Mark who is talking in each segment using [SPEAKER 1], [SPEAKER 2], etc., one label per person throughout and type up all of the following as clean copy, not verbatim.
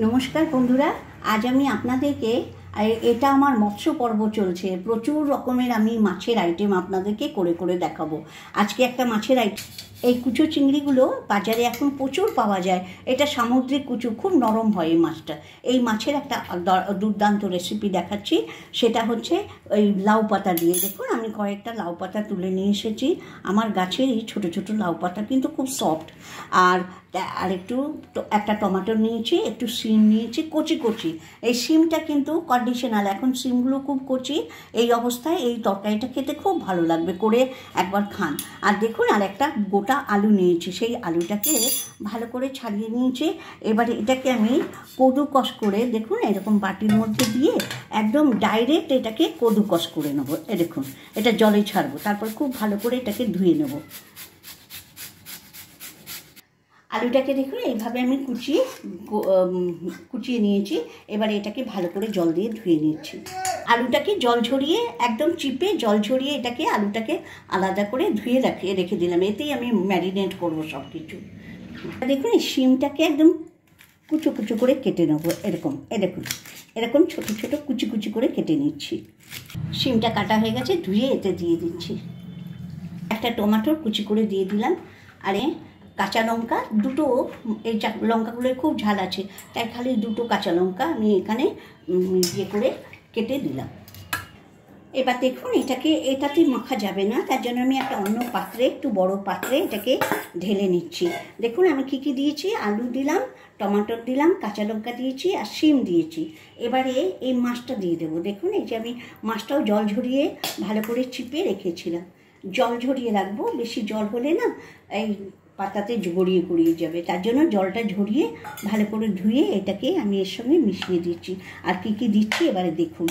[SPEAKER 1] নমস্কার বন্ধুরা, আজ আমি আপনাদেরকে এটা আমার মৎস্য পর্ব চলছে। প্রচুর রকমের আমি মাছের আইটেম আপনাদেরকে করে করে দেখাবো। আজকে একটা মাছের আইটেম, এই কুচো চিংড়িগুলো বাজারে এখন প্রচুর পাওয়া যায়। এটা সামুদ্রিক কুচো, খুব নরম হয় এই মাছটা। এই মাছের একটা দুর্দান্ত রেসিপি দেখাচ্ছি। সেটা হচ্ছে ওই লাউ পাতা দিয়ে। দেখুন, আমি কয়েকটা লাউ পাতা তুলে নিয়ে এসেছি। আমার গাছের এই ছোটো ছোটো লাউ পাতা কিন্তু খুব সফট। আর একটু একটা টমেটো নিয়েছি, একটু শিম নিয়েছি কচি কচি। এই শিমটা কিন্তু কন্ডিশনাল, এখন শিমগুলো খুব কচি। এই অবস্থায় এই তরকারিটা খেতে খুব ভালো লাগবে, করে একবার খান। আর দেখুন, আর একটা গোটা আলু নিয়েছি, সেই আলুটাকে ভালো করে ছাড়িয়ে নিয়েছি। এবারে এটাকে আমি কদুকস করে, দেখুন এরকম বাটির মধ্যে দিয়ে একদম ডাইরেক্ট এটাকে কদুকস করে নেবো। দেখুন, এটা জলে ছাড়বো, তারপর খুব ভালো করে এটাকে ধুয়ে নেবো। আলুটাকে দেখুন এইভাবে আমি কুচিয়ে নিয়েছি। এবারে এটাকে ভালো করে জল দিয়ে ধুয়ে নিচ্ছি। আলুটাকে জল ঝরিয়ে, একদম চিপে জল ঝরিয়ে এটাকে আলুটাকে আলাদা করে ধুয়ে রেখে দিলাম। এতেই আমি ম্যারিনেট করবো সব কিছু। দেখুন, এই শিমটাকে একদম কুচো কুচো করে কেটে নেবো। এরকম ছোটো ছোটো কুচি কুচি করে কেটে নিচ্ছি। শিমটা কাটা হয়ে গেছে, ধুয়ে এতে দিয়ে দিচ্ছি। একটা টমেটোর কুচি করে দিয়ে দিলাম। আর কাঁচা লঙ্কা দুটো, এই লঙ্কাগুলোর খুব ঝাল আছে, তাই খালি দুটো কাঁচা লঙ্কা আমি এখানে করে কেটে দিলাম। এবার দেখুন, এটাতে মাখা যাবে না, তার জন্য আমি একটা অন্য পাত্রে, একটু বড় পাত্রে এটাকে ঢেলে নিচ্ছি। দেখুন আমি কী কী দিয়েছি, আলু দিলাম, টমেটো দিলাম, কাঁচা লঙ্কা দিয়েছি আর শিম দিয়েছি। এবারে এই মাছটা দিয়ে দেবো। দেখুন, এই যে আমি মাছটাও জল ঝরিয়ে ভালো করে চিপে রেখেছিলাম। জল ঝরিয়ে রাখবো, বেশি জল হলে না এই পাতাতে গড়িয়ে যাবে, তার জন্য জলটা ঝরিয়ে ভালো করে ধুয়ে এটাকে আমি এর সঙ্গে মিশিয়ে দিচ্ছি। আর কী কী দিচ্ছি এবারে দেখুন।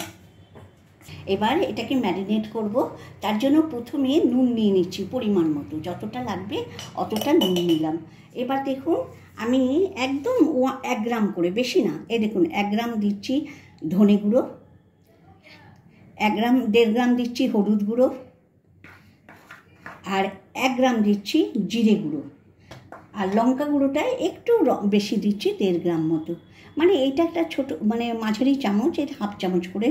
[SPEAKER 1] এবার এটাকে ম্যারিনেট করব, তার জন্য প্রথমে নুন নিয়ে নিচ্ছি পরিমাণ মতো, যতটা লাগবে অতটা নুন নিলাম। এবার দেখুন, আমি একদম 1 গ্রাম করে, বেশি না, দেখুন 1 গ্রাম দিচ্ছি ধনে গুঁড়ো, 1.5 গ্রাম দিচ্ছি হলুদ গুঁড়ো, আর 1 গ্রাম দিচ্ছি জিরে গুঁড়ো। আর লঙ্কা গুঁড়োটায় একটু বেশি দিচ্ছি, 1.5 গ্রাম মতো। মানে এইটা একটা ছোটো, মানে মাঝারি চামচ, এর 1/2 চামচ করে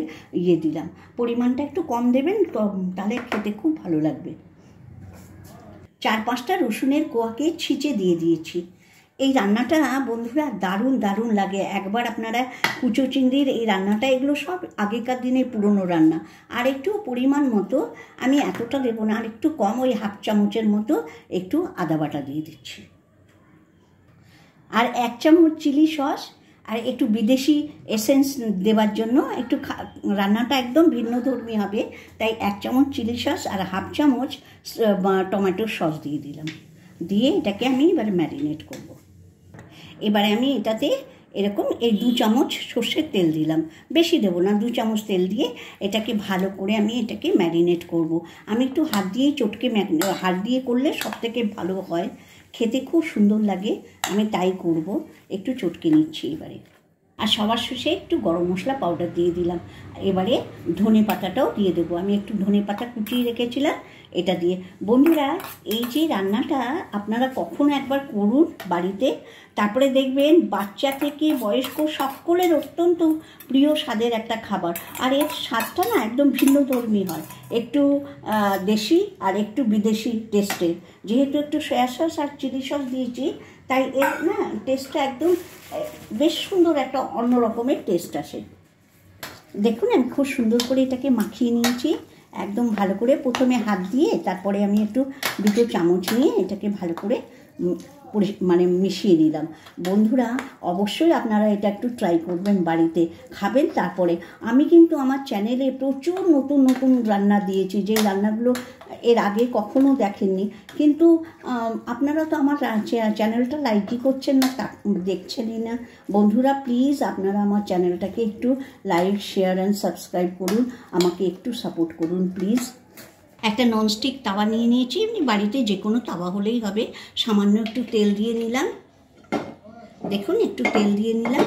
[SPEAKER 1] দিলাম। পরিমাণটা একটু কম দেবেন, তাহলে খেতে খুব ভালো লাগবে। 4-5টা রসুনের কোয়াকে ছিঁচে দিয়ে দিয়েছি। এই রান্নাটা বন্ধুরা দারুণ দারুণ লাগে। একবার আপনারা কুচো চিংড়ির এই রান্নাটা, এগুলো সব আগেকার দিনের পুরনো রান্না। আর একটু পরিমাণ মতো, আমি এতটা দেবো না, আর একটু কম, ওই 1/2 চামচের মতো একটু আদা বাটা দিয়ে দিচ্ছি। আর 1 চামচ চিলি সস, আর একটু বিদেশি এসেন্স দেওয়ার জন্য, একটু রান্নাটা একদম ভিন্নধর্মী হবে, তাই 1 চামচ চিলি সস আর 1/2 চামচ টমেটোর সস দিয়ে দিলাম। দিয়ে এটাকে আমি এবার ম্যারিনেট করব। এবারে আমি এটাতে এরকম এই 2 চামচ সর্ষের তেল দিলাম, বেশি দেবো না, 2 চামচ তেল দিয়ে এটাকে ভালো করে আমি এটাকে ম্যারিনেট করব। আমি একটু হাত দিয়েই হাত দিয়ে করলে সব থেকে ভালো হয়, খেতে খুব সুন্দর লাগে, আমি তাই করব। একটু চটকে নিচ্ছি এবারে। আর সবার শেষে একটু গরম মশলা পাউডার দিয়ে দিলাম। এবারে ধনে পাতাটাও দিয়ে দেবো, আমি একটু ধনে পাতা কুচিয়ে রেখেছিলাম, এটা দিয়ে। বন্ধুরা, এই যে রান্নাটা আপনারা কখনো একবার করুন বাড়িতে, তারপরে দেখবেন বাচ্চা থেকে বয়স্ক সকলের অত্যন্ত প্রিয় স্বাদের একটা খাবার। আর এর স্বাদটা না একদম ভিন্নধর্মী হয়, একটু দেশি আর একটু বিদেশি টেস্টের। যেহেতু একটু সয়া সস আর চিলি সস দিয়েছি, তাই এর না টেস্টটা একদম বেশ সুন্দর, একটা অন্য রকমের টেস্ট আসে। দেখুন, আমি খুব সুন্দর করে এটাকে মাখিয়ে নিয়েছি একদম ভালো করে, প্রথমে হাত দিয়ে, তারপরে আমি একটু 2 চামচ নিয়ে এটাকে ভালো করে মিশিয়ে নিলাম। বন্ধুরা, অবশ্যই আপনারা এটা একটু ট্রাই করবেন, বাড়িতে খাবেন। তারপরে আমি কিন্তু আমার চ্যানেলে প্রচুর নতুন নতুন রান্না দিয়েছি, যে রান্নাগুলো এর আগে কখনো দেখেননি। কিন্তু আপনারা তো আমার চ্যানেলটা লাইকই করছেন না, দেখছেনই না। বন্ধুরা, প্লিজ আপনারা আমার চ্যানেলটাকে একটু লাইক, শেয়ার অ্যান্ড সাবস্ক্রাইব করুন, আমাকে একটু সাপোর্ট করুন প্লিজ। একটা ননস্টিক তাওয়া নিয়ে নিয়েছি, এমনি বাড়িতে যে কোনো তাওয়া হলেই হবে। সামান্য একটু তেল দিয়ে নিলাম। দেখুন, একটু তেল দিয়ে নিলাম।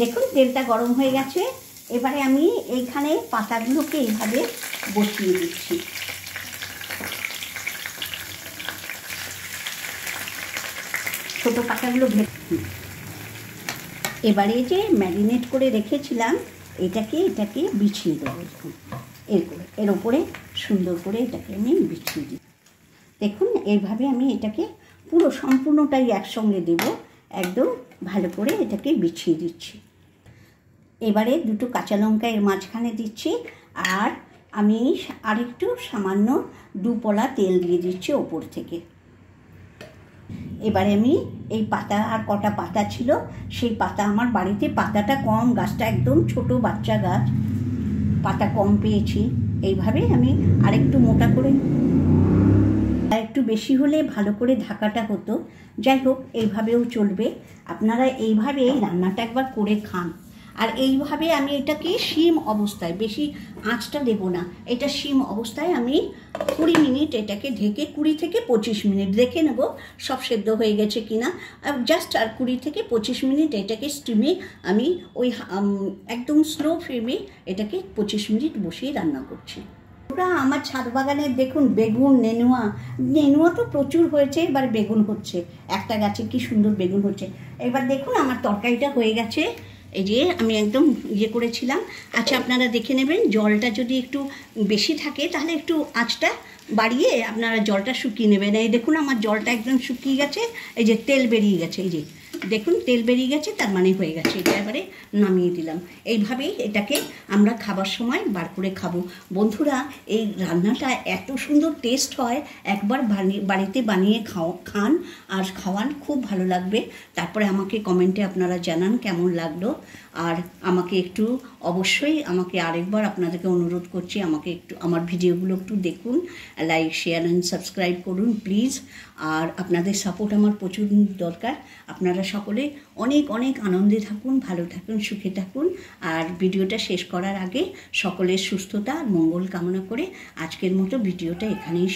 [SPEAKER 1] দেখুন, তেলটা গরম হয়ে গেছে। এবারে আমি এইখানে পাতাগুলোকে এইভাবে বসিয়ে দিচ্ছি। ছোটো পাতাগুলো এবারে যে ম্যারিনেট করে রেখেছিলাম এটাকে বিছিয়ে দেবো। এর ওপরে সুন্দর করে এটাকে আমি বিছিয়ে দিই। দেখুন এইভাবে আমি এটাকে পুরো সম্পূর্ণটাই একসঙ্গে দেব, একদম ভালো করে এটাকে বিছিয়ে দিচ্ছি। এবারে দুটো কাঁচা লঙ্কা এর মাঝখানে দিচ্ছি, আর আমি আরেকটু সামান্য 2 পলা তেল দিয়ে দিচ্ছি ওপর থেকে। এবারে আমি এই পাতা, আর কটা পাতা ছিল সেই পাতা, আমার বাড়িতে পাতাটা কম, গাছটা একদম ছোট বাচ্চা গাছ, পাতা কম পেয়েছি। এইভাবে আমি আরেকটু মোটা করে, আর একটু বেশি হলে ভালো করে ঢাকাটা হতো। যাই হোক, এইভাবেও চলবে। আপনারা এইভাবে রান্নাটা একবার করে খান। আর এইভাবে আমি এটাকে সিম অবস্থায়, বেশি আঁচটা দেব না, এটা সিম অবস্থায় আমি 20 মিনিট এটাকে ঢেকে, 20 থেকে 25 মিনিট দেখে নেব সব সেদ্ধ হয়ে গেছে কিনা। জাস্ট আর 20 থেকে 25 মিনিট এটাকে স্টিমে আমি ওই একদম স্লো ফ্লেমে এটাকে 25 মিনিট বসিয়ে রান্না করছি। ওরা আমার ছাদ বাগানের দেখুন বেগুন, নেনুয়া তো প্রচুর হয়েছে, এবার বেগুন হচ্ছে, একটা গাছে কি সুন্দর বেগুন হচ্ছে। এবার দেখুন আমার তরকারিটা হয়ে গেছে। এই যে আমি একদম করেছিলাম। আচ্ছা, আপনারা দেখে নেবেন, জলটা যদি একটু বেশি থাকে তাহলে একটু আঁচটা বাড়িয়ে আপনারা জলটা শুকিয়ে নেবেন। এই দেখুন আমার জলটা একদম শুকিয়ে গেছে, এই যে তেল বেরিয়ে গেছে, এই যে দেখুন তেল বেরিয়ে গেছে, তার মানে হয়ে গেছে। এটা এবারে নামিয়ে দিলাম। এইভাবেই এটাকে আমরা খাবার সময় বার করে খাবো। বন্ধুরা, এই রান্নাটা এত সুন্দর টেস্ট হয়, একবার বাড়িতে বানিয়ে খান আর খাওয়ান, খুব ভালো লাগবে। তারপরে আমাকে কমেন্টে আপনারা জানান কেমন লাগলো। আর আমাকে একটু অবশ্যই আমাকে আরেকবার আপনাদেরকে অনুরোধ করছি, আমাকে একটু আমার ভিডিওগুলো একটু দেখুন, লাইক, শেয়ার অ্যান্ড সাবস্ক্রাইব করুন প্লিজ। আর আপনাদের সাপোর্ট আমার প্রচুর দরকার। আপনারা সকলে অনেক অনেক আনন্দে থাকুন, ভালো থাকুন, সুখে থাকুন। আর ভিডিওটা শেষ করার আগে সকলের সুস্থতা আর মঙ্গল কামনা করে আজকের মতো ভিডিওটা এখানেই